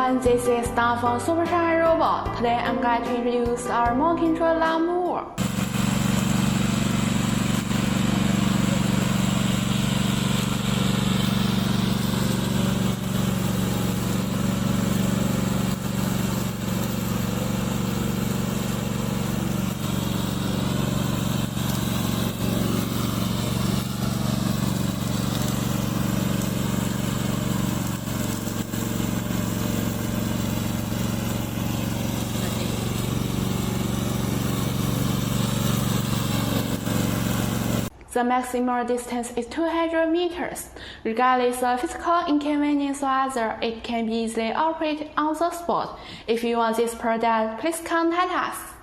everyone, this is Dan from Super Shy Robot. Today I'm going to introduce our mower control lawnmower. The maximum distance is 200 meters. Regardless of physical inconvenience or other, it can be easily operated on the spot. If you want this product, please contact us.